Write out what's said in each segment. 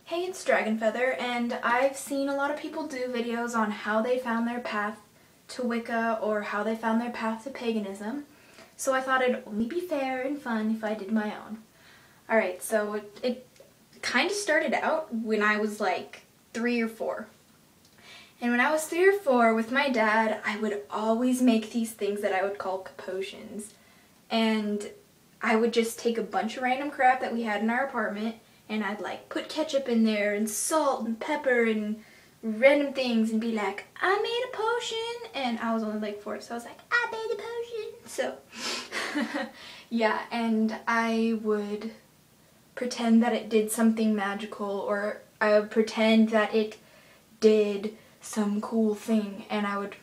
Hey, it's DragonFeather, and I've seen a lot of people do videos on how they found their path to Wicca or how they found their path to paganism, so I thought it'd only be fair and fun if I did my own. Alright, so it kind of started out when I was like 3 or 4. And when I was 3 or 4 with my dad, I would always make these things that I would call potions. And I would just take a bunch of random crap that we had in our apartment, and I'd like put ketchup in there and salt and pepper and random things and be like, I made a potion. And I was only like 4, so I was like, I made a potion. So yeah, and I would pretend that it did something magical, or I would pretend that it did some cool thing, and I would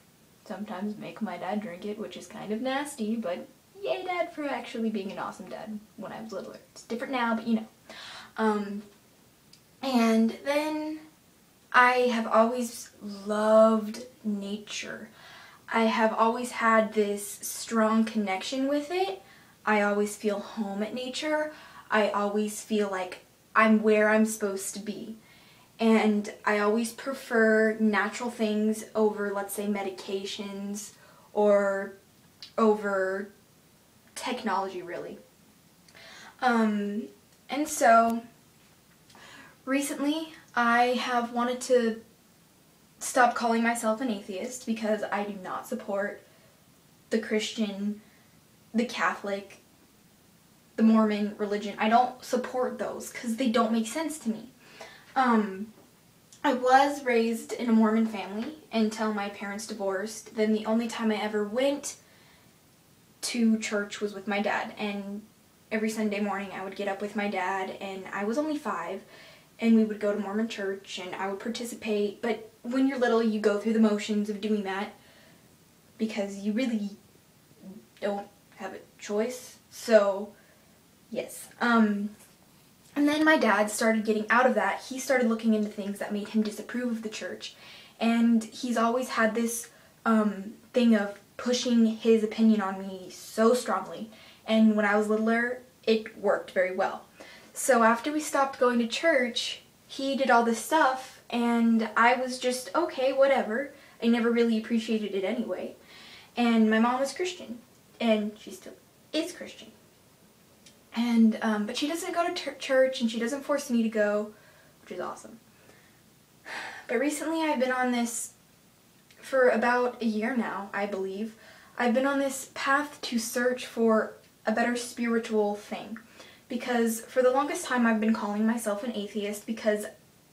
sometimes make my dad drink it, which is kind of nasty, but yay Dad for actually being an awesome dad when I was littler. It's different now, but you know. And then I have always loved nature. I have always had this strong connection with it. I always feel home at nature. I always feel like I'm where I'm supposed to be. And I always prefer natural things over, let's say, medications or over technology, really. And so recently I have wanted to stop calling myself an atheist because I do not support the Christian, the Catholic, the Mormon religion. I don't support those because they don't make sense to me. I was raised in a Mormon family until my parents divorced. Then the only time I ever went to church was with my dad, and every Sunday morning I would get up with my dad, and I was only 5, and we would go to Mormon church and I would participate. But when you're little, you go through the motions of doing that because you really don't have a choice. So yes. And then my dad started getting out of that. He started looking into things that made him disapprove of the church. And he's always had this thing of pushing his opinion on me so strongly. And when I was littler, it worked very well. So after we stopped going to church, he did all this stuff, and I was just, okay, whatever. I never really appreciated it anyway. And my mom was Christian, and she still is Christian. And, but she doesn't go to church, and she doesn't force me to go, which is awesome. But recently I've been on this, for about a year now, I believe, I've been on this path to search for a better spiritual thing. Because for the longest time I've been calling myself an atheist because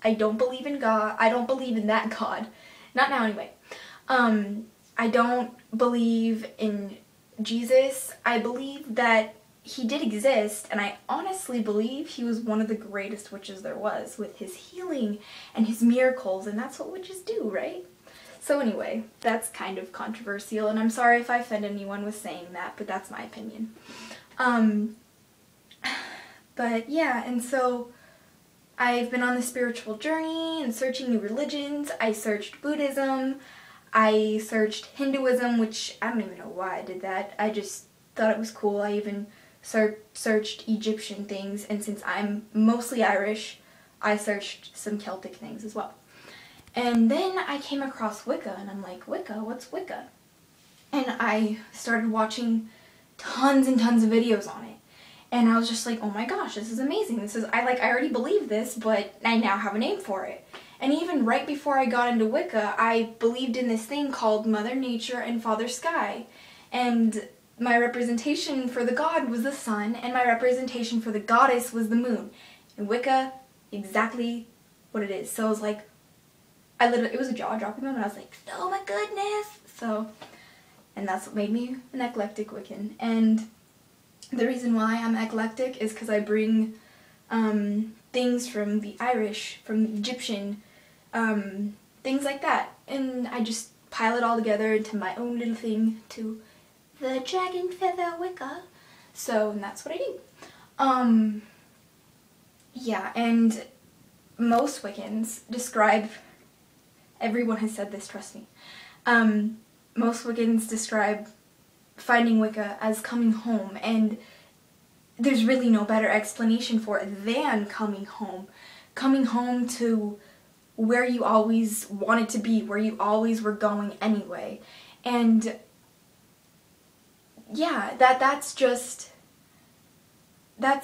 I don't believe in God. I don't believe in that God. Not now anyway. I don't believe in Jesus. I believe that he did exist, and I honestly believe he was one of the greatest witches there was, with his healing and his miracles, and that's what witches do, right? So anyway, that's kind of controversial, and I'm sorry if I offend anyone with saying that, but that's my opinion. But yeah, and so I've been on this spiritual journey and searching new religions. I searched Buddhism, I searched Hinduism, which I don't even know why I did that. I just thought it was cool. I even searched Egyptian things, and since I'm mostly Irish, I searched some Celtic things as well. And then I came across Wicca, and I'm like, Wicca? What's Wicca? And I started watching tons and tons of videos on it. And I was just like, oh my gosh, this is amazing. This is, I already believe this, but I now have a name for it. And even right before I got into Wicca, I believed in this thing called Mother Nature and Father Sky. And my representation for the god was the sun, and my representation for the goddess was the moon. And Wicca, exactly what it is. So I was like, it was a jaw-dropping moment. I was like, oh my goodness. So, and that's what made me an eclectic Wiccan. And the reason why I'm eclectic is because I bring things from the Irish, from the Egyptian, things like that. And I just pile it all together into my own little thing to the DragonFeather Wicca. So, and that's what I do. Yeah, and most Wiccans describe, everyone has said this, trust me, most Wiccans describe finding Wicca as coming home, and there's really no better explanation for it than coming home, coming home to where you always wanted to be, where you always were going anyway. And yeah, that's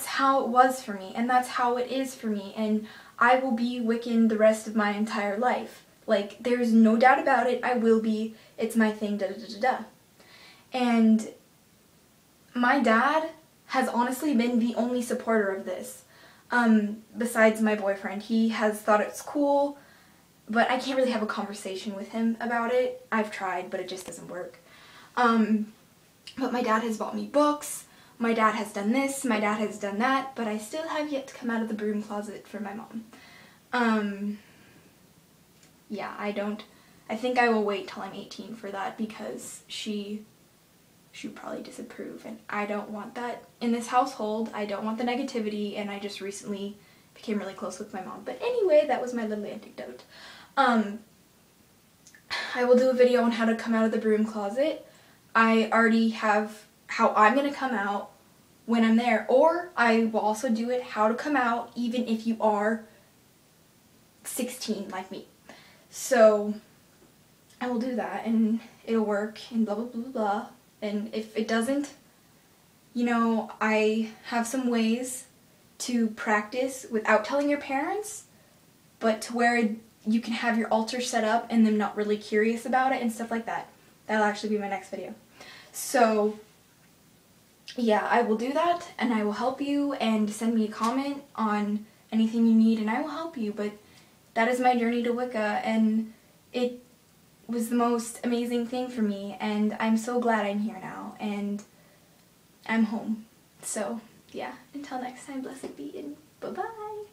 how it was for me, and that's how it is for me, and I will be Wiccan the rest of my entire life. Like, there's no doubt about it, I will be. It's my thing, da-da-da-da-da. And my dad has honestly been the only supporter of this. Besides my boyfriend. He has thought it's cool, but I can't really have a conversation with him about it. I've tried, but it just doesn't work. But my dad has bought me books, my dad has done this, my dad has done that, but I still have yet to come out of the broom closet for my mom. Yeah, I think I will wait till I'm 18 for that, because she would probably disapprove, and I don't want that in this household. I don't want the negativity, and I just recently became really close with my mom. But anyway, that was my little anecdote. I will do a video on how to come out of the broom closet. I already have how I'm going to come out when I'm there, or I will also do it how to come out even if you are 16 like me. So I will do that, and it'll work, and blah blah blah blah blah. And if it doesn't, you know, I have some ways to practice without telling your parents, but to where you can have your altar set up and them not really curious about it and stuff like that. That'll actually be my next video. So yeah, I will do that, and I will help you, and send me a comment on anything you need and I will help you. But that is my journey to Wicca, and it was the most amazing thing for me, and I'm so glad I'm here now, and I'm home. So yeah, until next time, blessed be, and bye-bye.